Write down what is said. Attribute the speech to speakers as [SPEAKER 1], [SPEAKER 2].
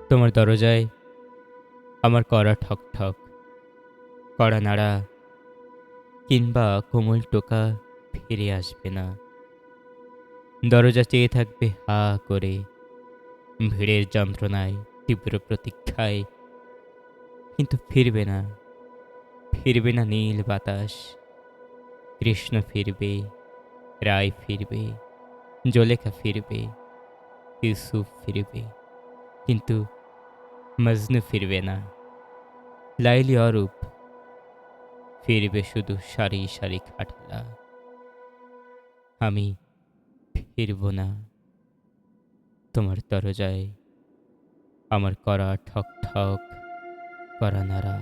[SPEAKER 1] তোমার দরজায় আমার করা ঠক ঠক, কড়া নাড়া কিংবা কোমল টোকা ফিরে আসবে না। দরজা চেয়ে থাকবে হা করে, ভিড়ের যন্ত্রণায়, তীব্র প্রতীক্ষায়, কিন্তু ফিরবে না। ফিরবে না নীল বাতাস। কৃষ্ণ ফিরবে, রায় ফিরবে, জলেখা ফিরবে, ইউসুফ ফিরবে, কিন্তু মজনু ফিরবে না। লাইলি অরূপ ফিরবে শুধু সারি সারি খাটলা। আমি ফিরব না তোমার দরজায় আমার করা ঠক ঠক, করা নাড়া।